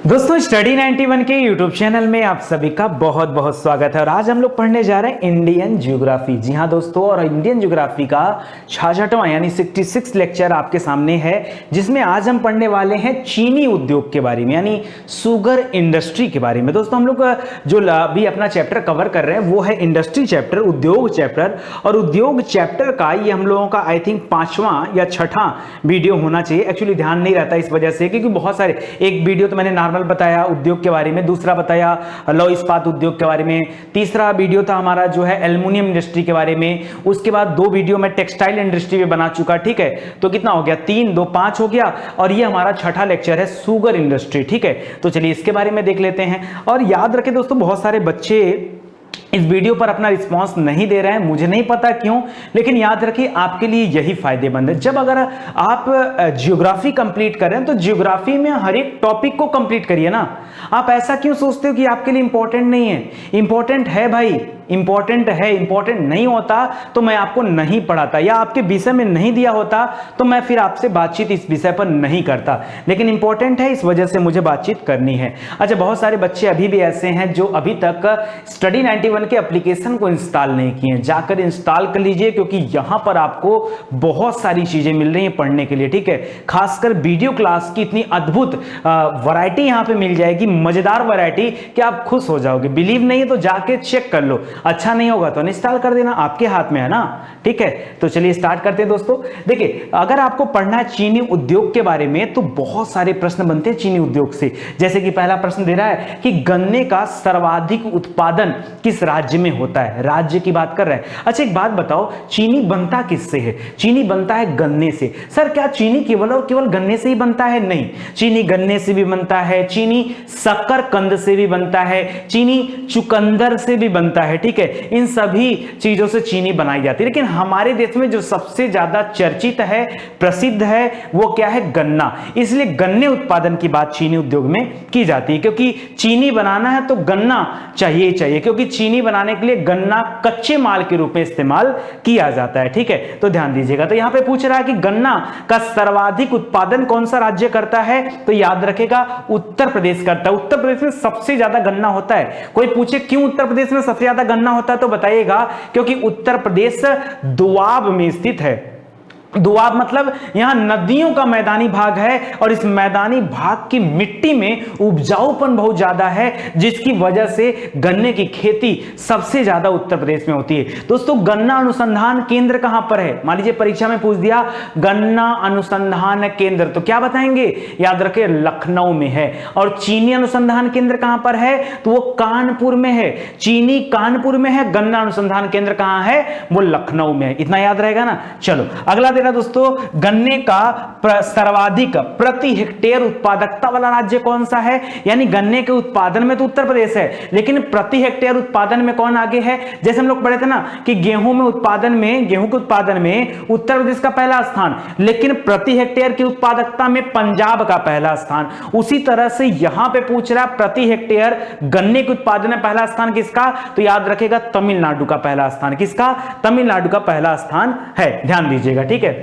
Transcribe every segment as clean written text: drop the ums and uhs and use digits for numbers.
दोस्तों स्टडी 91 के YouTube channel में आप सभी का बहुत बहुत स्वागत है। और आज हम लोग पढ़ने जा रहे हैं इंडियन ज्योग्राफी। जी हाँ दोस्तों, और इंडियन ज्योग्राफी का 66वां यानी 66 लेक्चर आपके सामने है, जिसमें आज हम पढ़ने वाले हैं चीनी उद्योग के बारे में, यानी शुगर इंडस्ट्री के बारे में। दोस्तों हम लोग जो अभी अपना चैप्टर कवर कर रहे हैं वो है इंडस्ट्री चैप्टर, उद्योग चैप्टर। और उद्योग चैप्टर का ये हम लोगों का आई थिंक 5वां या 6ठा वीडियो होना चाहिए। एक्चुअली ध्यान नहीं रहता इस वजह से, क्योंकि बहुत सारे, एक वीडियो तो मैंने नॉर्मल बताया उद्योग के बारे में, दूसरा बताया लौह इस्पात उद्योग के बारे में, तीसरा वीडियो था हमारा जो है एल्युमिनियम इंडस्ट्री के बारे में, उसके बाद 2 वीडियो मैं टेक्सटाइल इंडस्ट्री में बना चुका। ठीक है, तो कितना हो गया, 3 2 5 हो गया। और ये हमारा 6ठा लेक्चर है शुगर इंडस्ट्री। ठीक है, तो चलिए इसके बारे में देख लेते हैं। और याद रखें दोस्तों, बहुत सारे बच्चे इस वीडियो पर अपना रिस्पांस नहीं दे रहे हैं, मुझे नहीं पता क्यों, लेकिन याद रखिए आपके लिए यही फायदेमंद है। जब अगर आप ज्योग्राफी कंप्लीट कर रहे हैं तो ज्योग्राफी में हर एक टॉपिक को कंप्लीट करिए ना। आप ऐसा क्यों सोचते हो कि आपके लिए इंपॉर्टेंट नहीं है? इंपॉर्टेंट है भाई, इंपॉर्टेंट है। इंपॉर्टेंट नहीं होता तो मैं आपको नहीं पढ़ाता, या आपके विषय में नहीं दिया होता तो मैं फिर आपसे बातचीत इस विषय पर नहीं करता। लेकिन इंपॉर्टेंट है, इस वजह से मुझे बातचीत करनी है। अच्छा, बहुत सारे बच्चे अभी भी ऐसे हैं जो अभी तक स्टडी 91 के एप्लीकेशन को इंस्टॉल नहीं किए हैं। जाकर इंस्टॉल कर लीजिए, क्योंकि यहां पर आपको बहुत सारी चीजें मिल रही हैं पढ़ने के लिए। ठीक है, खासकर वीडियो क्लास की इतनी अद्भुत वैरायटी यहां पे मिल जाएगी, मजेदार वैरायटी, कि आप खुश हो जाओगे। बिलीव नहीं है तो जाके चेक कर लो, अच्छा नहीं होगा तो अनइंस्टॉल कर देना, आपके हाथ में है ना। ठीक है, तो चलिए स्टार्ट करते हैं दोस्तों। देखिए, अगर आपको पढ़ना है चीनी उद्योग के बारे में तो बहुत सारे प्रश्न बनते हैं चीनी उद्योग से। जैसे कि पहला प्रश्न दे रहा है कि गन्ने का सर्वाधिक उत्पादन किस राज्य में होता है? राज्य की बात कर रहा है। अच्छा, एक बात बताओ, चीनी बनता किससे है? चीनी बनता है गन्ने से। सर, क्या चीनी केवल और केवल गन्ने से ही बनता है? नहीं, चीनी गन्ने से भी बनता है, चीनी शकरकंद से भी बनता है, चीनी चुकंदर से भी बनता है। ठीक है, इन सभी चीजों से चीनी बनाई जाती है। लेकिन हमारे देश में जो सबसे ज्यादा चर्चित है, प्रसिद्ध है, वो क्या है? गन्ना। इसलिए गन्ने उत्पादन की बात चीनी उद्योग में की जाती है, क्योंकि चीनी बनाना है तो गन्ना चाहिए ही चाहिए, क्योंकि चीनी बनाने के लिए गन्ना कच्चे माल के रूप में इस्तेमाल किया जाता है। ठीक है, तो ध्यान दीजिएगा। तो यहां पे पूछ रहा है कि गन्ना का सर्वाधिक उत्पादन कौन सा राज्य करता है? तो याद रखेगा उत्तर प्रदेश करता है। उत्तर प्रदेश में सबसे ज्यादा गन्ना होता है। कोई पूछे क्यों उत्तर प्रदेश में सबसे ज्यादा गन्ना होता है, तो बताइएगा क्योंकि उत्तर प्रदेश दोआब में स्थित है। दोआब मतलब यहां नदियों का मैदानी भाग है, और इस मैदानी भाग की मिट्टी में उपजाऊपन बहुत ज्यादा है, जिसकी वजह से गन्ने की खेती सबसे ज्यादा उत्तर प्रदेश में होती है। दोस्तों, गन्ना अनुसंधान केंद्र कहां पर है? मान लीजिए परीक्षा में पूछ दिया गन्ना अनुसंधान केंद्र, तो क्या बताएंगे? याद रखें, लखनऊ में है। और चीनी अनुसंधान केंद्र कहां पर है? तो वो कानपुर में है। चीनी कानपुर में है, गन्ना अनुसंधान केंद्र कहां है? वो लखनऊ में है। इतना याद रहेगा ना। चलो अगला दोस्तों, गन्ने का सर्वाधिक प्रति हेक्टेयर उत्पादकता वाला राज्य कौन सा है? यानी गन्ने के उत्पादन में तो उत्तर प्रदेश है, लेकिन प्रति हेक्टेयर उत्पादन में कौन आगे है? जैसे हम लोग पढ़े थे ना कि गेहूं के उत्पादन में उत्तर प्रदेश का पहला स्थान, लेकिन प्रति हेक्टेयर की उत्पादकता में पंजाब का पहला स्थान। उसी तरह से यहां पे पूछ रहा प्रति हेक्टेयर गन्ने के उत्पादन में पहला स्थान किसका? तो याद रखेगा तमिलनाडु का पहला स्थान। किसका? तमिलनाडु का पहला स्थान है। ध्यान दीजिएगा। ठीक है,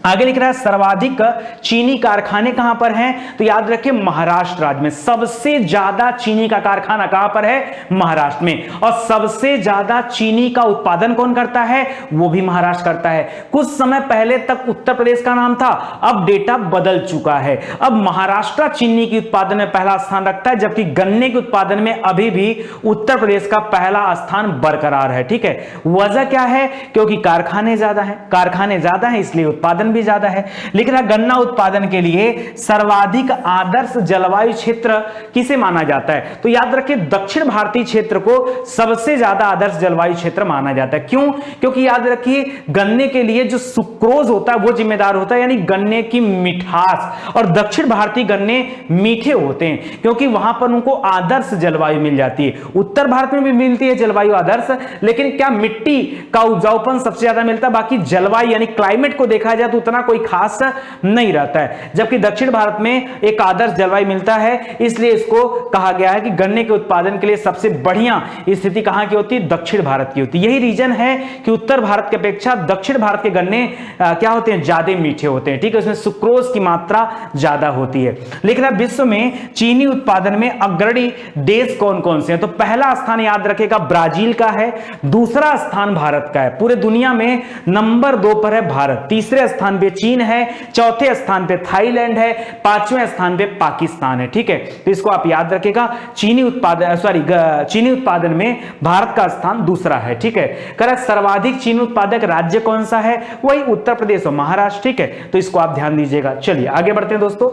आगे लिख रहा है सर्वाधिक चीनी कारखाने कहां पर हैं? तो याद रखिए महाराष्ट्र राज्य में सबसे ज्यादा चीनी का कारखाना कहां पर है? महाराष्ट्र में। और सबसे ज्यादा चीनी का उत्पादन कौन करता है? वो भी महाराष्ट्र करता है। कुछ समय पहले तक उत्तर प्रदेश का नाम था, अब डेटा बदल चुका है। अब महाराष्ट्र चीनी के उत्पादन में पहला स्थान रखता है, जबकि गन्ने के उत्पादन में अभी भी उत्तर प्रदेश का पहला स्थान बरकरार है। ठीक है, वजह क्या है? क्योंकि कारखाने ज्यादा है, इसलिए उत्पादन भी ज्यादा है। लिख रहा गन्ना उत्पादन के लिए सर्वाधिक आदर्श जलवायु क्षेत्र किसे माना जाता है? तो याद रखिए दक्षिण भारतीय क्षेत्र को सबसे ज्यादा आदर्श जलवायु क्षेत्र माना जाता है। क्यों? क्योंकि याद रखिए गन्ने के लिए जो सुक्रोज होता है वो जिम्मेदार होता है, यानी गन्ने की मिठास। और दक्षिण भारतीय गन्ने मीठे होते हैं, क्योंकि वहां पर उनको आदर्श जलवायु मिल जाती है। उत्तर भारत में भी मिलती है जलवायु आदर्श, लेकिन क्या मिट्टी का उपजाऊपन सबसे ज्यादा मिलता है? बाकी जलवायु यानी क्लाइमेट को देखा जाए तो उतना कोई खास नहीं रहता है, जबकि दक्षिण भारत में एक आदर्श जलवायु मिलता है, इसलिए इसको कहा गया है कि गन्ने के उत्पादन के लिए सबसे बढ़िया स्थिति कहां की होती है, दक्षिण भारत की होती है। यही रीजन है कि उत्तर भारत की अपेक्षा दक्षिण भारत के गन्ने क्या होते हैं, ज्यादा मीठे होते हैं, ठीक है, उसमें सुक्रोज की मात्रा ज्यादा होती है। लेकिन अब विश्व में चीनी उत्पादन में अग्रणी देश कौन कौन से हैं, तो पहला स्थान याद रखेगा ब्राजील का है, दूसरा स्थान भारत का है, पूरे दुनिया में नंबर 2 पर है भारत, तीसरे स्थान पे चीन है, चौथे स्थान पे थाईलैंड है, पांचवें स्थान पे पाकिस्तान है, ठीक है। तो इसको आप याद रखेगा, चीनी उत्पादन में भारत का स्थान दूसरा है, ठीक है। करेक्ट, सर्वाधिक चीनी उत्पादक राज्य कौन सा है, वही उत्तर प्रदेश और महाराष्ट्र, ठीक है, तो इसको आप ध्यान दीजिएगा। चलिए आगे बढ़ते हैं दोस्तों।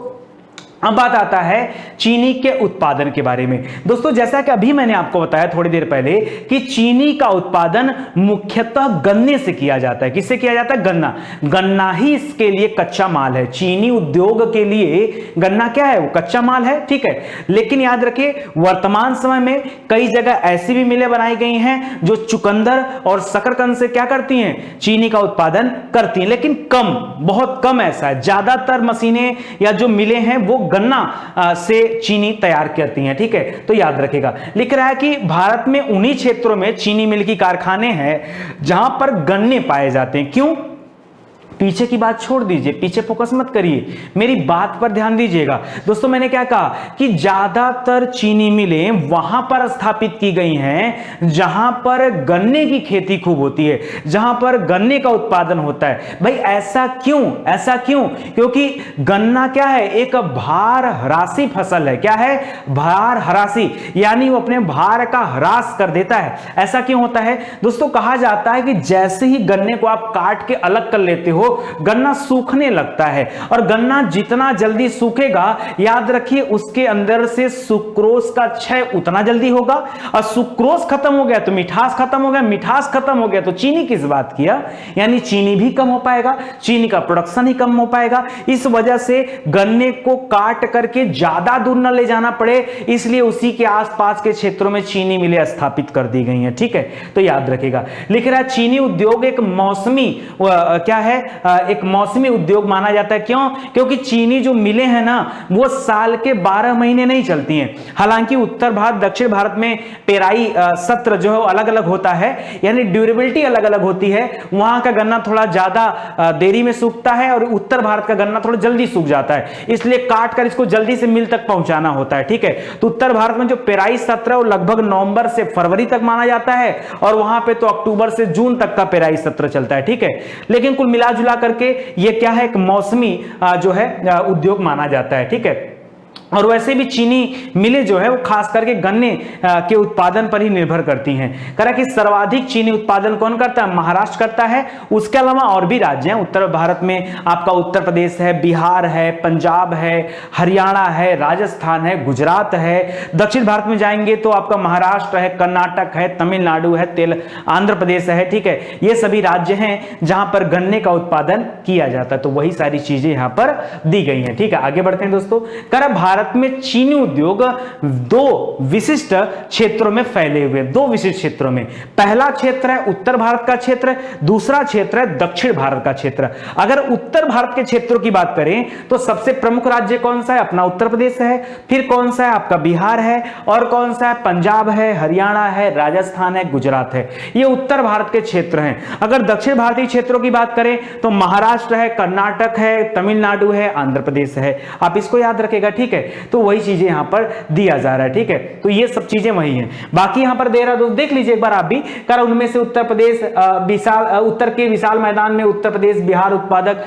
अब बात आता है चीनी के उत्पादन के बारे में। दोस्तों जैसा कि अभी मैंने आपको बताया थोड़ी देर पहले कि चीनी का उत्पादन मुख्यतः गन्ने से किया जाता है। किससे किया जाता है, गन्ना। गन्ना ही इसके लिए कच्चा माल है। चीनी उद्योग के लिए गन्ना क्या है, वो कच्चा माल है, ठीक है। लेकिन याद रखिए वर्तमान समय में कई जगह ऐसी भी मिलें बनाई गई हैं जो चुकंदर और शकरकंद से क्या करती हैं, चीनी का उत्पादन करती हैं, लेकिन कम, बहुत कम ऐसा है। ज्यादातर मशीनें या जो मिलें हैं वो गन्ना से चीनी तैयार करती हैं, ठीक है, तो याद रखेगा। लिख रहा है कि भारत में उन्हीं क्षेत्रों में चीनी मिल की कारखाने हैं जहां पर गन्ने पाए जाते हैं। क्यों, पीछे की बात छोड़ दीजिए, पीछे फोकस मत करिए, मेरी बात पर ध्यान दीजिएगा। दोस्तों मैंने क्या कहा कि ज्यादातर चीनी मिलें वहां पर स्थापित की गई हैं जहां पर गन्ने की खेती खूब होती है, जहां पर गन्ने का उत्पादन होता है। भाई ऐसा क्यों, ऐसा क्यों, क्योंकि गन्ना क्या है, एक भार ह्रासी फसल है। क्या है, भार ह्रासी, यानी वो अपने भार का ह्रास कर देता है। ऐसा क्यों होता है दोस्तों, कहा जाता है कि जैसे ही गन्ने को आप काट के अलग कर लेते हो गन्ना सूखने लगता है, और गन्ना जितना जल्दी सूखेगा याद रखिए उसके अंदर से सुक्रोज का क्षय उतना जल्दी होगा, और सुक्रोज खत्म हो गया तो मिठास खत्म हो गया, मिठास खत्म हो गया तो चीनी किस बात किया, यानी चीनी भी कम हो पाएगा, चीनी का प्रोडक्शन ही कम हो पाएगा। इस वजह से गन्ने को काट करके ज्यादा दूर न ले जाना पड़े, इसलिए उसी के आसपास के क्षेत्रों में चीनी मिलें स्थापित कर दी गई हैं, ठीक है, तो याद रखिएगा। लिख रहा है चीनी उद्योग एक मौसमी क्या है, एक मौसमी उद्योग माना जाता है। क्यों, क्योंकि चीनी जो मिलें हैं ना वो साल के 12 महीने नहीं चलती हैं। हालांकि उत्तर भारत दक्षिण भारत में पेराई सत्र जो है अलग अलग होता है, यानी ड्यूरेबिलिटी अलग अलग होती है। वहां का गन्ना थोड़ा ज्यादा देरी में सूखता है और उत्तर भारत का गन्ना थोड़ा जल्दी सूख जाता है, इसलिए काट कर इसको जल्दी से मिल तक पहुंचाना होता है, ठीक है। तो उत्तर भारत में जो पेराई सत्र है वो लगभग नवंबर से फरवरी तक माना जाता है, और वहां पे तो अक्टूबर से जून तक का पेराई सत्र चलता है, ठीक है। लेकिन कुल मिला जुला करके ये क्या है, एक मौसमी जो है उद्योग माना जाता है, ठीक है। और वैसे भी चीनी मिलें जो है वो खास करके गन्ने के उत्पादन पर ही निर्भर करती हैं। करा कि सर्वाधिक चीनी उत्पादन कौन करता है, महाराष्ट्र करता है। उसके अलावा और भी राज्य हैं उत्तर भारत में, आपका उत्तर प्रदेश है, बिहार है, पंजाब है, हरियाणा है, राजस्थान है, गुजरात है। दक्षिण भारत में जाएंगे तो आपका महाराष्ट्र है, कर्नाटक है, तमिलनाडु है, आंध्र प्रदेश है, ठीक है। ये सभी राज्य हैं जहां पर गन्ने का उत्पादन किया जाता है। तो वही सारी चीजें यहां पर दी गई हैं, ठीक है। आगे बढ़ते हैं दोस्तों। करा भारत में चीनी उद्योग दो विशिष्ट क्षेत्रों में फैले हुए, दो विशिष्ट क्षेत्रों में। पहला क्षेत्र है उत्तर भारत का क्षेत्र, दूसरा क्षेत्र है दक्षिण भारत का क्षेत्र। अगर उत्तर भारत के क्षेत्रों की बात करें तो सबसे प्रमुख राज्य कौन सा है, अपना उत्तर प्रदेश है, फिर कौन सा है, आपका बिहार है, और कौन सा है, पंजाब है, हरियाणा है, राजस्थान है, गुजरात है। ये उत्तर भारत के क्षेत्र हैं। अगर दक्षिण भारतीय क्षेत्रों की बात करें तो महाराष्ट्र है, कर्नाटक है, तमिलनाडु है, आंध्र प्रदेश है। आप इसको याद रखेगा, ठीक है। तो वही चीजें यहां पर दिया जा रहा है, ठीक है। तो ये सब चीजें वही हैं। बाकी यहां पर दे रहा दोस्त देख लीजिए एक बार आप भी, कर उनमें से उत्तर प्रदेश विशाल, उत्तर के विशाल मैदान में उत्तर प्रदेश बिहार उत्पादक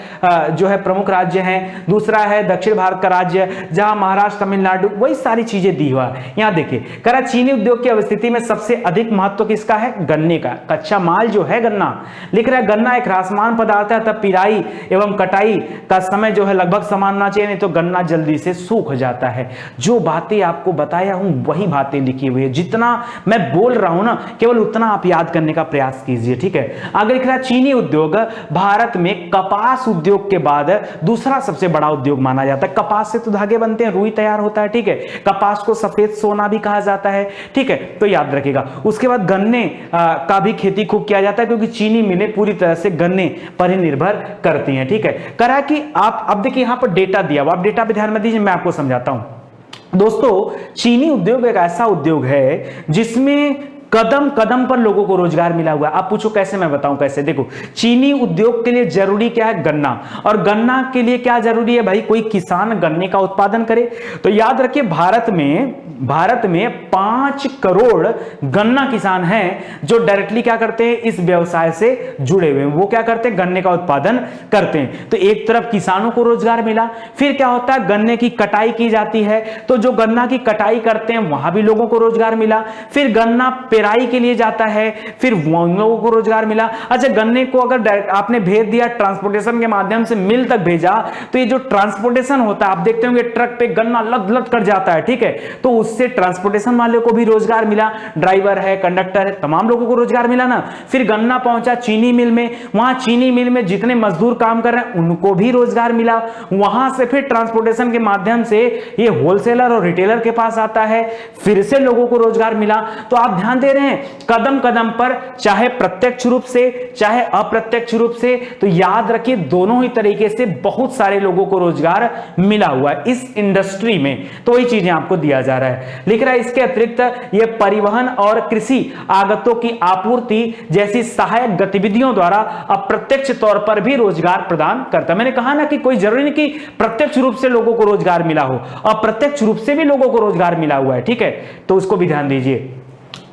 जो है प्रमुख राज्य हैं। दूसरा है दक्षिण भारत का राज्य जहां महाराष्ट्र तमिलनाडु, वही सारी चीजें दी हुआ है। यहां देखिए करा चीनी उद्योग की अवस्थिति में सबसे अधिक महत्व किसका है, गन्ने का। कच्चा माल जो है गन्ना, लिख रहा है गन्ना एक ह्रासमान पदार्थ है, तब पिराई एवं कटाई का समय जो है लगभग समान होना चाहिए, नहीं तो गन्ना जल्दी से सूख जाए जाता है। जो बातें आपको बताया हूं वही बातें लिखी हुई है, जितना मैं बोल रहा हूं ना केवल उतना आप याद करने का प्रयास कीजिए, ठीक है। आगे लिख रहा है चीनी उद्योग भारत में कपास उद्योग के बाद दूसरा सबसे बड़ा उद्योग माना जाता है। कपास से तो धागे बनते हैं, रुई तैयार होता है, ठीक है। कपास को सफेद सोना भी कहा जाता है, ठीक है, तो याद रखिएगा। उसके बाद गन्ने का भी खेती खूब किया जाता है, क्योंकि चीनी मिलें पूरी तरह से गन्ने पर ही निर्भर करती हैं, ठीक है। करा कि आप अब देखिए यहां पर डेटा दिया हुआ, आप डेटा पे ध्यान में दीजिए, मैं आपको समझाता हूं। दोस्तों चीनी उद्योग एक ऐसा उद्योग है जिसमें कदम कदम पर लोगों को रोजगार मिला हुआ है। आप पूछो कैसे, मैं बताऊं कैसे। देखो चीनी उद्योग के लिए जरूरी क्या है, गन्ना, और गन्ना के लिए क्या जरूरी है भाई, कोई किसान गन्ने का उत्पादन करे। तो याद रखिए भारत में 5 करोड़ गन्ना किसान हैं जो डायरेक्टली क्या करते हैं, इस व्यवसाय से जुड़े हुए हैं। वो क्या करते हैं, गन्ने का उत्पादन करते हैं। तो एक तरफ किसानों को रोजगार मिला, फिर क्या होता है, गन्ने की कटाई की जाती है, तो जो गन्ना की कटाई करते हैं वहां भी लोगों को रोजगार मिला। फिर गन्ना पेराई के लिए जाता है, फिर उन लोगों को रोजगार मिला। अच्छा गन्ने को अगर आपने भेज दिया ट्रांसपोर्टेशन के माध्यम से मिल तक भेजा, तो ये जो ट्रांसपोर्टेशन होता है, आप देखते होंगे ट्रक पे गन्ना लद लद कर जाता है, ठीक है, तो उससे ट्रांसपोर्टेशन वाले को भी रोजगार मिला, ड्राइवर है, कंडक्टर है, तमाम लोगों को रोजगार मिला ना। फिर गन्ना पहुंचा चीनी मिल में, वहां चीनी मिल में जितने मजदूर काम कर रहे हैं उनको भी रोजगार मिला। वहां से फिर ट्रांसपोर्टेशन के माध्यम से ये होलसेलर और रिटेलर के पास आता है, फिर से लोगों को रोजगार मिला। तो आप ध्यान दे रहे हैं कदम कदम पर, चाहे प्रत्यक्ष रूप से चाहे अप्रत्यक्ष रूप से, तो याद रखिए दोनों ही तरीके से बहुत सारे लोगों को रोजगार मिला हुआ है इस इंडस्ट्री में। तो वही चीजें आपको दिया जा रहा है। लिख रहा है इसके अतिरिक्त यह परिवहन और कृषि आगतों की आपूर्ति जैसी सहायक गतिविधियों द्वारा अप्रत्यक्ष तौर पर भी रोजगार प्रदान करता है। मैंने कहा ना कि कोई जरूरी नहीं कि प्रत्यक्ष रूप से लोगों को रोजगार मिला हो, अप्रत्यक्ष रूप से भी लोगों को रोजगार मिला हुआ है, ठीक है, तो उसको भी ध्यान दीजिए।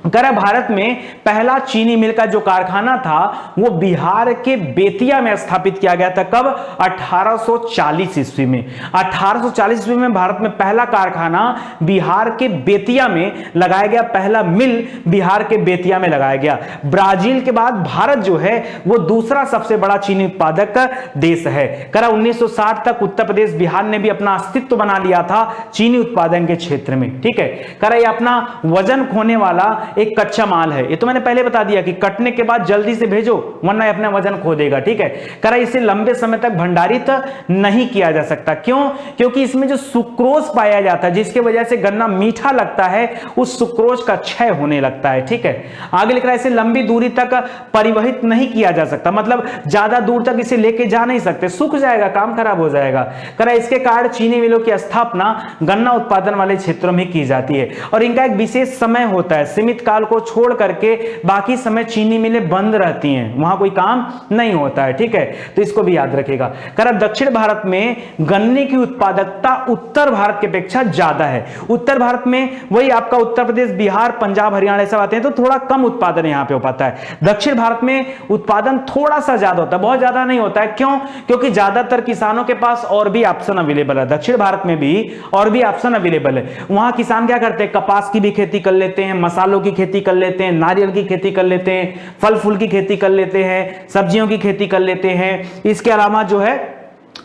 भारत में पहला चीनी मिल का जो कारखाना था वो बिहार के बेतिया में स्थापित किया गया था। कब? 1840 ईस्वी में। 1840 ईस्वी में भारत में पहला कारखाना बिहार के बेतिया में लगाया गया, पहला मिल बिहार के बेतिया में लगाया गया। ब्राजील के बाद भारत जो है वो दूसरा सबसे बड़ा चीनी उत्पादक देश है। 1960 तक उत्तर प्रदेश बिहार ने भी अपना अस्तित्व बना लिया था चीनी उत्पादन के क्षेत्र में, ठीक है। ये अपना वजन खोने वाला एक कच्चा माल है, ये तो मैंने पहले बता दिया कि कटने के बाद जल्दी से भेजो वरना अपना वजन खो देगा, ठीक है। इसे लंबे समय तक भंडारित नहीं किया जा सकता। क्यों? क्योंकि इसमें जो सुक्रोज पाया जाता है जिसके वजह से गन्ना मीठा लगता है, उस सुक्रोज का क्षय होने लगता है, ठीक है। आगे लिख रहा है इसे लंबी दूरी तक परिवहित नहीं किया जा सकता, मतलब ज्यादा दूर तक इसे लेके जा नहीं सकते, सूख जाएगा, काम खराब हो जाएगा। इसके कारण चीनी मिलों की स्थापना गन्ना उत्पादन वाले क्षेत्रों में की जाती है और इनका एक विशेष समय होता है, सीमित काल को छोड़ करके बाकी समय चीनी मिलें बंद रहती हैं, वहां कोई काम नहीं होता है, ठीक है, तो इसको भी याद रखिएगा। दक्षिण भारत में गन्ने की उत्पादकता उत्तर भारत की अपेक्षा ज्यादा है। उत्तर भारत में वही आपका उत्तर प्रदेश, बिहार, पंजाब, हरियाणा सब आते हैं, तो थोड़ा कम उत्पादन यहां पे हो पाता है। दक्षिण भारत में उत्पादन थोड़ा सा ज्यादा होता है, बहुत ज्यादा नहीं होता है। क्यों? क्योंकि ज्यादातर किसानों के पास और भी ऑप्शन अवेलेबल है, दक्षिण भारत में भी और भी ऑप्शन अवेलेबल है। वहां किसान क्या करते हैं, कपास की भी खेती कर लेते हैं, मसालों की खेती कर लेते हैं, नारियल की खेती कर लेते हैं, फल फूल की खेती कर लेते हैं, सब्जियों की खेती कर लेते हैं। इसके अलावा जो है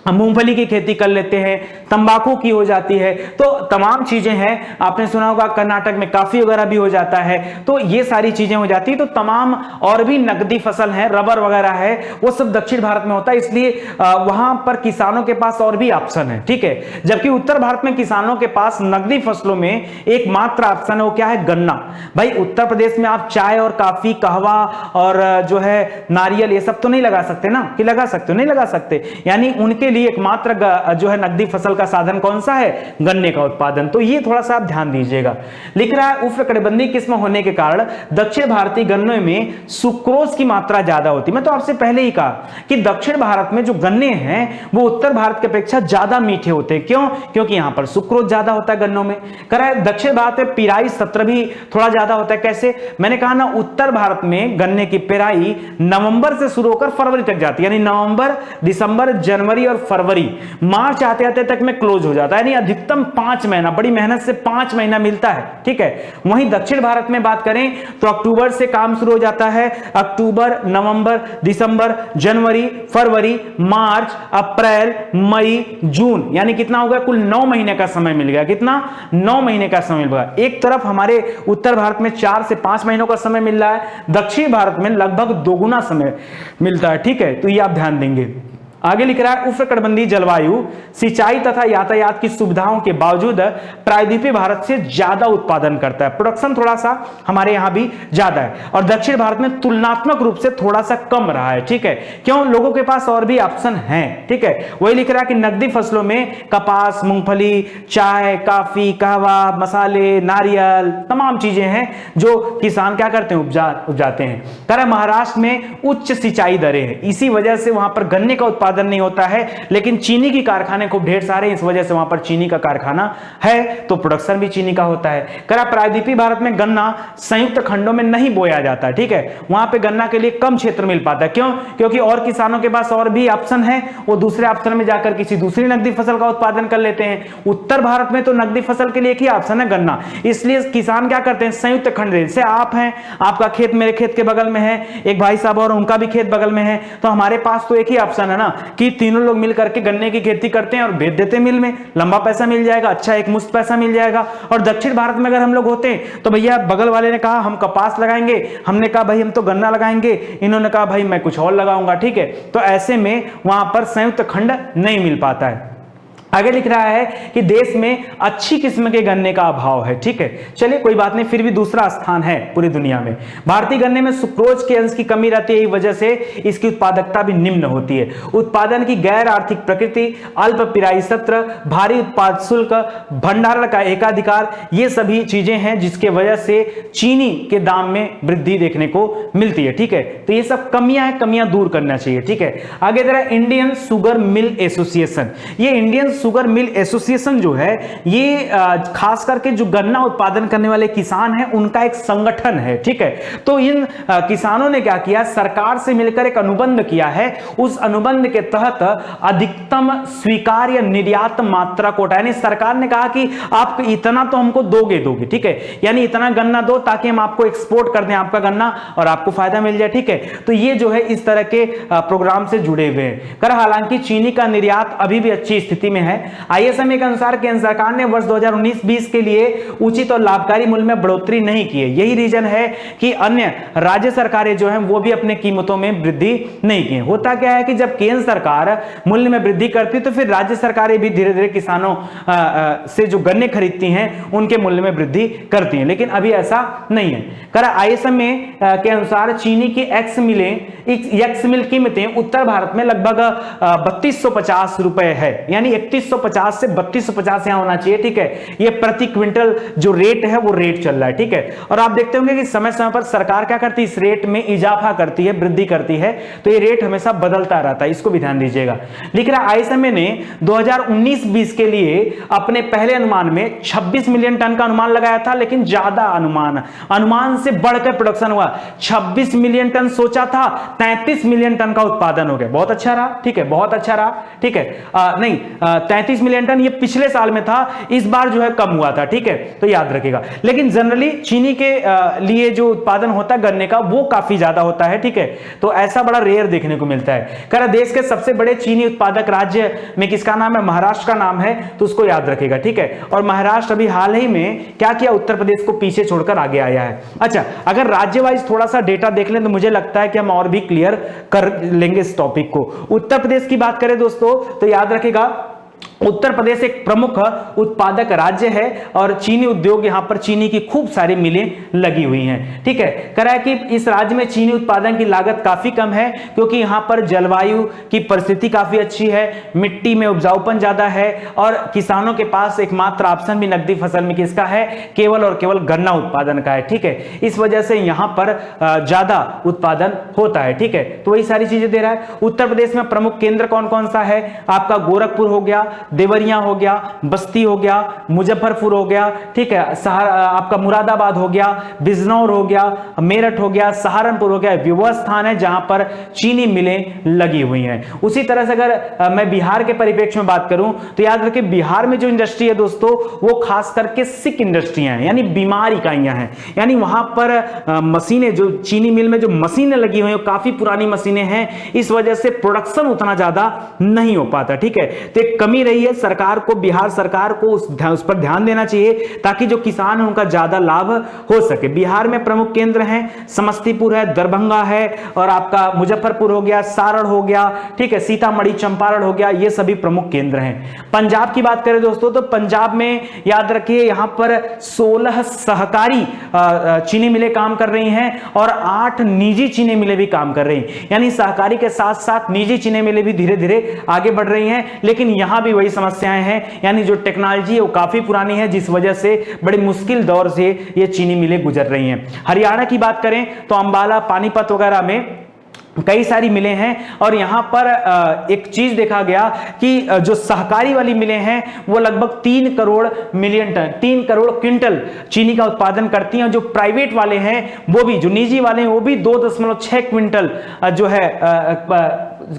मूंगफली की खेती कर लेते हैं, तंबाकू की हो जाती है, तो तमाम चीजें हैं। आपने सुना होगा कर्नाटक में काफी वगैरह भी हो जाता है, तो ये सारी चीजें हो जाती है। तो तमाम और भी नकदी फसल है, रबर वगैरह है, वो सब दक्षिण भारत में होता है, इसलिए वहां पर किसानों के पास और भी ऑप्शन है, ठीक है। जबकि उत्तर भारत में किसानों के पास नकदी फसलों में एकमात्र ऑप्शन है, वो क्या है, गन्ना। भाई उत्तर प्रदेश में आप चाय और काफी, कहवा और जो है नारियल, ये सब तो नहीं लगा सकते ना, कि लगा सकते हो? नहीं लगा सकते। यानी उनके लिए एकमात्र जो है नकदी फसल का साधन कौन सा है, गन्ने का उत्पादन। तो ये थोड़ा सा आप ध्यान दीजिएगा। लिख रहा है उष्णकटिबंधीय किस्म होने के कारण दक्षिण भारतीय गन्नों में सुक्रोज की मात्रा ज्यादा होती है। मैं तो आपसे पहले ही कहा कि दक्षिण भारत में जो गन्ने हैं वो उत्तर भारत की अपेक्षा ज्यादा मीठे होते हैं। क्यों? क्योंकि यहां पर सुक्रोज ज्यादा होता है गन्नों में। दक्षिण भारत में पिराई सत्र भी थोड़ा ज्यादा होता है। कैसे? मैंने कहा ना, उत्तर भारत में गन्ने की पिराई नवंबर से शुरू होकर फरवरी तक जाती है, यानी नवंबर, दिसंबर, जनवरी और फरवरी, मार्च आते आते तक में क्लोज हो जाता है, यानी अधिकतम 5 महीना, बड़ी मेहनत से 5 महीना मिलता है, ठीक है। वहीं दक्षिण भारत में बात करें तो अक्टूबर से काम शुरू हो जाता है, अक्टूबर, नवंबर, दिसंबर, जनवरी, फरवरी, मार्च, अप्रैल, मई, जून, यानी कितना हो गया, कुल 9 महीने का समय मिल गया। कितना? 9 महीने का समय मिल गया। एक तरफ हमारे उत्तर भारत में 4 से 5 महीनों का समय मिल रहा है, दक्षिण भारत में लगभग दोगुना समय मिलता है, ठीक है। तो ये आप ध्यान देंगे। आगे लिख रहा है, उष्णकटिबंधीय जलवायु सिंचाई तथा यातायात की सुविधाओं के बावजूद प्रायद्वीपीय भारत से ज्यादा उत्पादन करता है, प्रोडक्शन थोड़ा सा हमारे यहां भी ज्यादा है, और दक्षिण भारत में तुलनात्मक रूप से थोड़ा सा कम रहा है, ठीक है। क्यों? लोगों के पास और भी ऑप्शन हैं, ठीक है। वही लिख रहा है कि नकदी फसलों में कपास, मूंगफली, चाय, कॉफी, कहवा, मसाले, नारियल, तमाम चीजें हैं जो किसान क्या करते हैं, उपजाते हैं। कह महाराष्ट्र में उच्च सिंचाई दरें हैं, इसी वजह से वहां पर गन्ने का उत्पादन नहीं होता है, लेकिन चीनी की कारखाने खूब ढेर सारे, इस वजह से वहां पर चीनी का कारखाना है, तो प्रोडक्शन भी चीनी का होता है। करा प्रायद्वीपीय भारत में गन्ना संयुक्त खंडों में नहीं बोया जाता है, ठीक है। वहां पे गन्ना के लिए कम क्षेत्र मिल पाता है। क्यों? क्योंकि और किसानों के पास और भी ऑप्शन है, वो दूसरे ऑप्शन में जाकर किसी दूसरी नकदी फसल का उत्पादन कर लेते हैं। उत्तर भारत में तो नकदी फसल के लिए एक ही ऑप्शन है, गन्ना, इसलिए किसान क्या करते हैं, संयुक्त खंड, जैसे आप हैं, आपका खेत मेरे खेत के बगल में है, एक भाई साहब और उनका भी खेत बगल में है, तो हमारे पास तो एक ही ऑप्शन है ना कि तीनों लोग मिल करके गन्ने की खेती करते हैं और बेच देते हैं मिल में, लंबा पैसा मिल जाएगा, अच्छा एक मुश्त पैसा मिल जाएगा। और दक्षिण भारत में अगर हम लोग होते हैं तो भैया बगल वाले ने कहा हम कपास लगाएंगे, हमने कहा भाई हम तो गन्ना लगाएंगे, इन्होंने कहा भाई मैं कुछ और लगाऊंगा, ठीक है। तो ऐसे में वहां पर संयुक्त खंड नहीं मिल पाता है। आगे लिख रहा है कि देश में अच्छी किस्म के गन्ने का अभाव है, ठीक है। चलिए कोई बात नहीं, फिर भी दूसरा स्थान है पूरी दुनिया में। भारतीय गन्ने में सुक्रोज के अंश की कमी रहती है, यही वजह से इसकी उत्पादकता भी निम्न होती है। उत्पादन की गैर आर्थिक प्रकृति, अल्प पिराई सत्र, भारी उत्पाद शुल्क, भंडारण का एकाधिकार, ये सभी चीजें हैं जिसके वजह से चीनी के दाम में वृद्धि देखने को मिलती है, ठीक है। तो ये सब कमियां हैं, कमियां दूर करना चाहिए, ठीक है। आगे जरा इंडियन शुगर मिल एसोसिएशन, ये इंडियन शुगर मिल एसोसिएशन जो है ये खास करके जो गन्ना उत्पादन करने वाले किसान हैं उनका एक संगठन है, ठीक है। तो इन किसानों ने क्या किया, सरकार से मिलकर एक अनुबंध किया है। उस अनुबंध के तहत अधिकतम स्वीकार्य निर्यात मात्रा कोटा, यानी सरकार ने कहा कि आप इतना तो हमको दोगे, ठीक है, यानी इतना गन्ना दो ताकि हम आपको एक्सपोर्ट कर दें आपका गन्ना और आपको फायदा मिल जाए, ठीक है। तो ये जो है इस तरह के प्रोग्राम से जुड़े हुए हैं। कर हालांकि चीनी का निर्यात अभी भी अच्छी स्थिति में है। आईएसएमए के अनुसार केंद्र सरकार ने वर्ष 2019-20 के लिए उचित और लाभकारी मूल्य में बढ़ोतरी नहीं की है। यही रीजन है कि अन्य राज्य सरकारें जो हैं वो भी अपने कीमतों में वृद्धि नहीं की है। होता क्या है कि जब केंद्र सरकार मूल्य में वृद्धि करती है तो फिर राज्य सरकारें भी धीरे धीरे किसानों से जो गन्ने खरीदती हैं उनके मूल्य में वृद्धि करती हैं, लेकिन अभी ऐसा नहीं है। कर आईएसएमए के अनुसार चीनी की एक्स मिल कीमतें उत्तर भारत में लगभग 3250 रुपए है, यानी 3150 से 3250 यहां होना चाहिए, ठीक है। ये प्रति क्विंटल जो रेट है वो रेट चल रहा है, ठीक है। और आप देखते होंगे कि समय समय पर सरकार क्या करती है, इस रेट में इजाफा करती है, वृद्धि करती है, तो ये रेट हमेशा बदलता रहता है, इसको भी ध्यान दीजिएगा। लिख रहा आईएसएमए ने 2019-20 के लिए अपने पहले अनुमान में 26 मिलियन टन का अनुमान लगाया था, लेकिन ज्यादा अनुमान से बढ़कर प्रोडक्शन हुआ। 26 मिलियन टन सोचा था, 33 मिलियन टन का उत्पादन हो गया। बहुत अच्छा रहा, ठीक है, बहुत अच्छा रहा, ठीक है। 33 मिलियन टन ये पिछले साल में था, इस बार जो है कम हुआ था, ठीक है, तो याद रखिएगा। लेकिन जनरली चीनी के लिए जो उत्पादन होता है गन्ने का वो काफी ज्यादा होता है, ठीक है। तो ऐसा बड़ा रेयर देखने को मिलता है। कह रहा देश के सबसे बड़े चीनी उत्पादक राज्य में किसका नाम है, महाराष्ट्र का नाम है, तो उसको याद रखिएगा, ठीक है। और महाराष्ट्र अभी हाल ही में क्या किया, उत्तर प्रदेश को पीछे छोड़कर आगे आया है। अच्छा, अगर राज्य वाइज थोड़ा सा डेटा देख लें तो मुझे लगता है कि हम और भी क्लियर कर लेंगे इस टॉपिक को। उत्तर प्रदेश की बात करें दोस्तों तो याद रखिएगा उत्तर प्रदेश एक प्रमुख उत्पादक राज्य है और चीनी उद्योग यहां पर चीनी की खूब सारी मिलें लगी हुई हैं, ठीक है। कह रहा है कि इस राज्य में चीनी उत्पादन की लागत काफी कम है क्योंकि यहां पर जलवायु की परिस्थिति काफी अच्छी है, मिट्टी में उपजाऊपन ज्यादा है और किसानों के पास एकमात्र ऑप्शन भी नकदी फसल में किसका है, केवल और केवल गन्ना उत्पादन का है, ठीक है। इस वजह से यहां पर ज्यादा उत्पादन होता है, ठीक है। तो वही सारी चीजें दे रहा है। उत्तर प्रदेश में प्रमुख केंद्र कौन कौन सा है, आपका गोरखपुर हो गया, देवरिया हो गया, बस्ती हो गया, मुजफ्फरपुर हो गया, ठीक है, आपका मुरादाबाद हो गया, बिजनौर हो गया, मेरठ हो गया, सहारनपुर हो गया, वह स्थान है जहां पर चीनी मिलें लगी हुई हैं। उसी तरह से अगर मैं बिहार के परिप्रेक्ष्य में बात करूं तो याद रखिए बिहार में जो इंडस्ट्री है दोस्तों वो खास करके सिक इंडस्ट्रियां हैं, यानी बीमार इकाइयां हैं, यानी वहां पर मशीनें, जो चीनी मिल में जो मशीनें लगी हुई हैं काफी पुरानी मशीनें हैं, इस वजह से प्रोडक्शन उतना ज्यादा नहीं हो पाता, ठीक है। तो एक कमी रही है, सरकार को, बिहार सरकार को उस पर ध्यान देना चाहिए ताकि जो किसान है उनका ज्यादा लाभ हो सके। बिहार में प्रमुख केंद्र हैं समस्तीपुर है, दरभंगा है, और आपका मुजफ्फरपुर हो गया, सारण हो गया, ठीक है, सीतामढ़ी, चंपारण हो गया, ये सभी प्रमुख केंद्र हैं। पंजाब की बात करें दोस्तों तो पंजाब में याद रखिए यहां पर 16 सहकारी चीनी मिलें काम कर रही हैं और 8 निजी चीनी मिलें भी काम कर रही हैं, यानी सहकारी के साथ साथ निजी चीनी मिलें भी धीरे धीरे आगे बढ़ रही हैं। लेकिन यहां भी वही समस्याएं हैं, यानी जो टेक्नोलॉजी है वो काफी पुरानी है, जिस वजह से बड़े मुश्किल दौर से ये चीनी मिलें गुजर रही हैं। हरियाणा की बात करें तो अंबाला, पानीपत वगैरह में कई सारी मिलें हैं, और यहां पर एक चीज देखा गया कि जो सहकारी वाली मिलें हैं वो लगभग 3 करोड़ मिलियन टन, 3 करोड़ क्विंटल चीनी का उत्पादन करती हैं। जो प्राइवेट वाले हैं वो भी, जो निजी वाले हैं वो भी 2.6 क्विंटल जो है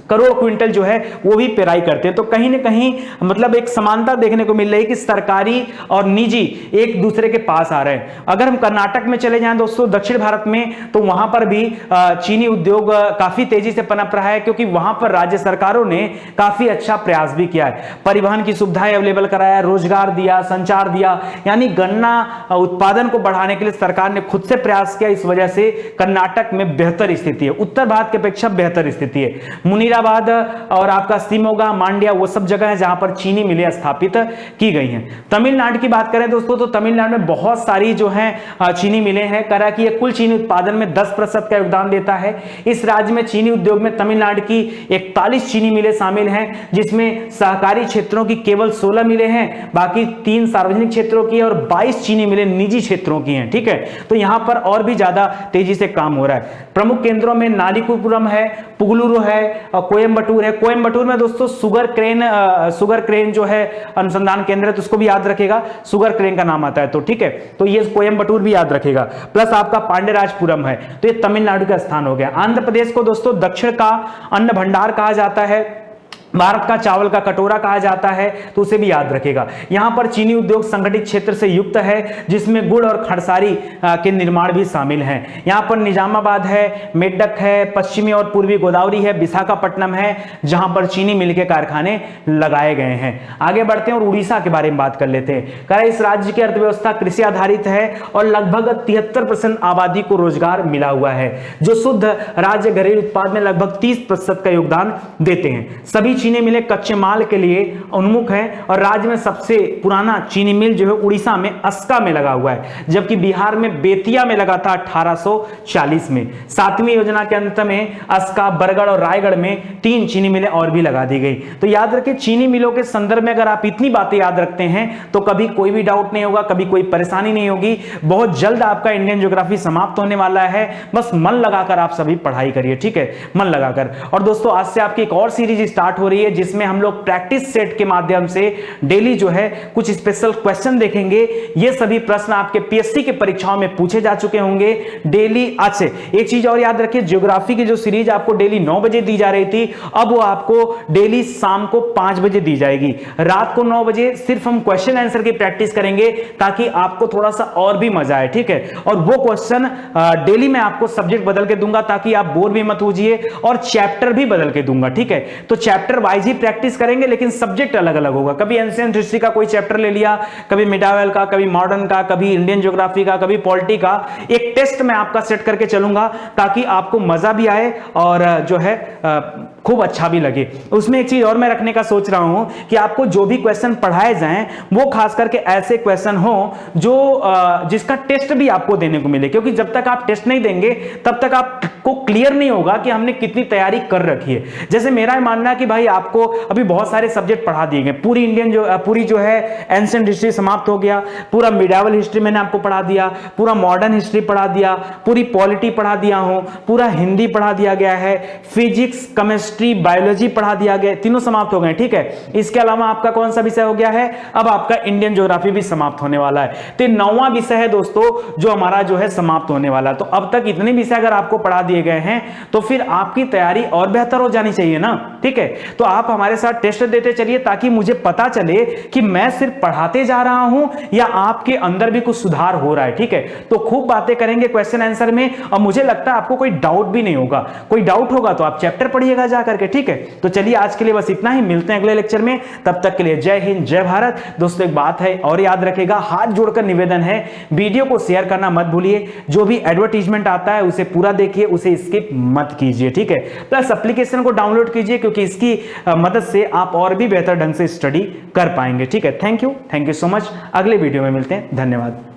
करोड़ क्विंटल जो है वो भी पेराई करते हैं। तो कहीं ना कहीं मतलब एक समानता देखने को मिल रही है कि सरकारी और निजी एक दूसरे के पास आ रहे हैं। अगर हम कर्नाटक में चले जाएं दोस्तों, दक्षिण भारत में, तो वहां पर भी चीनी उद्योग काफी तेजी से पनप रहा है, क्योंकि वहां पर राज्य सरकारों ने काफी अच्छा प्रयास भी किया है, परिवहन की सुविधाएं अवेलेबल कराया, रोजगार दिया, संचार दिया, यानी गन्ना उत्पादन को बढ़ाने के लिए सरकार ने खुद से प्रयास किया। इस वजह से कर्नाटक में बेहतर स्थिति है, उत्तर भारत की अपेक्षा बेहतर स्थिति है। मुनीराबाद और आपका शिमोगा, मांड्या, वो सब जगह है जहां पर चीनी मिलें स्थापित की गई हैं। तमिलनाडु की बात करें दोस्तों तो तमिलनाडु में बहुत सारी जो है चीनी मिलें हैं, करा कि यह कुल चीनी उत्पादन में 10% का योगदान देता है। इस राज्य में चीनी उद्योग में तमिलनाडु की 41 चीनी मिलें शामिल हैं, जिसमें सहकारी क्षेत्रों की केवल 16 मिलें हैं, बाकी 3 सार्वजनिक क्षेत्रों की और 22 चीनी मिलें निजी क्षेत्रों की हैं, ठीक है। तो यहां पर और भी ज्यादा तेजी से काम हो रहा है। प्रमुख केंद्रों में नालीकुपुरम है, पुगलुरु है, कोयम्बटूर है। कोयम्बटूर में दोस्तों शुगर क्रेन जो है अनुसंधान केंद्र है, तो उसको भी याद रखेगा, शुगर क्रेन का नाम आता है, तो ठीक है, तो ये कोयम्बटूर भी याद रखेगा। प्लस आपका पांडेराजपुरम है, तो ये तमिलनाडु का स्थान हो गया। आंध्र प्रदेश को दोस्तों दक्षिण का अन्न भंडार कहा जाता है, भारत का चावल का कटोरा कहा जाता है, तो उसे भी याद रखेगा। यहां पर चीनी उद्योग संगठित क्षेत्र से युक्त है, जिसमें गुड़ और खड़सारी के निर्माण भी शामिल हैं। यहां पर निजामाबाद है, मेडक है, पश्चिमी और पूर्वी गोदावरी है, विशाखापट्टनम है, जहां पर चीनी मिल के कारखाने लगाए गए हैं। आगे बढ़ते हैं और उड़ीसा के बारे में बात कर लेते हैं। कह रहे इस राज्य की अर्थव्यवस्था कृषि आधारित है और लगभग 73% आबादी को रोजगार मिला हुआ है, जो शुद्ध राज्य घरेलू उत्पाद में लगभग 30% का योगदान देते हैं। सभी चीनी मिलें कच्चे माल के लिए उन्मुख हैं और राज्य में सबसे पुराना चीनी मिल जो है उड़ीसा में अस्का में लगा हुआ है, जबकि बिहार में बेतिया में लगा था 1840 में। 7वीं योजना के अंत में अस्का, बरगढ़ और रायगढ़ में 3 चीनी मिलें और भी लगा दी गई। तो याद रखिए चीनी मिलों के संदर्भ में अगर आप इतनी बातें याद रखते हैं तो कभी कोई भी डाउट नहीं होगा, कभी कोई परेशानी नहीं होगी। बहुत जल्द आपका इंडियन ज्योग्राफी समाप्त होने वाला है, बस मन लगाकर आप सभी पढ़ाई करिए, ठीक है, मन लगाकर। और दोस्तों आज से आपकी एक और सीरीज स्टार्ट हो रही है, जिसमें हम लोग प्रैक्टिस सेट के माध्यम से डेली जो है कुछ स्पेशल क्वेश्चन देखेंगे। ये सभी प्रश्न आपके पीएससी के परीक्षाओं में पूछे जा चुके होंगे डेली। आज से एक चीज और याद रखिए, ज्योग्राफी की जो सीरीज आपको डेली 9 बजे दी जा रही थी, अब वो आपको डेली शाम को 5 बजे दी जाएगी। रात को 9 बजे सिर्फ हम क्वेश्चन आंसर की प्रैक्टिस करेंगे, ताकि आपको थोड़ा सा और भी मजा आए, ठीक है। और वो क्वेश्चन डेली मैं आपको सब्जेक्ट बदल के दूंगा, ताकि आप बोर भी मत होइए, और चैप्टर भी बदल के दूंगा, ठीक है। तो चैप्टर वाइज ही प्रैक्टिस करेंगे, लेकिन सब्जेक्ट अलग अलग होगा। कभी एंशिएंट हिस्ट्री का कोई चैप्टर ले लिया, कभी मिडावेल का, कभी मॉडर्न का, कभी इंडियन ज्योग्राफी का, कभी पॉलिटी का। एक टेस्ट मैं आपका सेट करके चलूंगा, ताकि आपको मजा भी आए और जो है खूब अच्छा भी लगे। उसमें एक चीज और मैं रखने का सोच रहा हूं कि आपको जो भी क्वेश्चन पढ़ाए जाएं वो खास करके ऐसे क्वेश्चन हो जो जिसका टेस्ट भी आपको देने को मिले, क्योंकि जब तक आप टेस्ट नहीं देंगे तब तक आपको क्लियर नहीं होगा कि हमने कितनी तैयारी कर रखी है। जैसे मेरा मानना है कि भाई आपको अभी बहुत सारे सब्जेक्ट पढ़ा दिए गए, पूरी जो है एंशिएंट हिस्ट्री समाप्त हो गया, पूरा मिडावल हिस्ट्री मैंने आपको पढ़ा दिया, पूरा मॉडर्न हिस्ट्री पढ़ा दिया, पूरी पॉलिटी पढ़ा दिया हूं, पूरा हिंदी पढ़ा दिया गया है, फिजिक्स, केमिस्ट्री, केमिस्ट्री, बायोलॉजी पढ़ा दिया गया, तीनों समाप्त हो गए, ठीक है। इसके अलावा आपका कौन सा विषय हो गया है, अब आपका इंडियन ज्योग्राफी भी समाप्त होने वाला है। तो 9वां विषय है दोस्तों जो हमारा जो है समाप्त होने वाला है। तो अब तक इतने विषय अगर आपको पढ़ा दिए गए हैं तो फिर आपकी तैयारी और बेहतर हो जानी चाहिए ना, ठीक है। तो आप हमारे साथ टेस्ट देते चलिए ताकि मुझे पता चले कि मैं सिर्फ पढ़ाते जा रहा हूं या आपके अंदर भी कुछ सुधार हो रहा है, ठीक है। तो खूब बातें करेंगे क्वेश्चन आंसर में, और मुझे लगता है आपको कोई डाउट भी नहीं होगा। कोई डाउट होगा तो आप चैप्टर पढ़िएगा जा करके, ठीक है। तो चलिए आज के लिए बस इतना ही, मिलते हैं अगले लेक्चर में, तब तक के लिए जय हिंद जय भारत। दोस्तों एक बात है और याद रखेगा, हाथ जोड़कर निवेदन है, वीडियो को शेयर करना मत भूलिए, जो भी एडवर्टीजमेंट आता है उसे पूरा देखिए, उसे स्किप मत कीजिए, ठीक है। प्लस एप्लीकेशन को डाउनलोड कीजिए क्योंकि इसकी मदद से आप और भी बेहतर ढंग से स्टडी कर पाएंगे, ठीक है। Thank you so much. अगले वीडियो में मिलते हैं, धन्यवाद।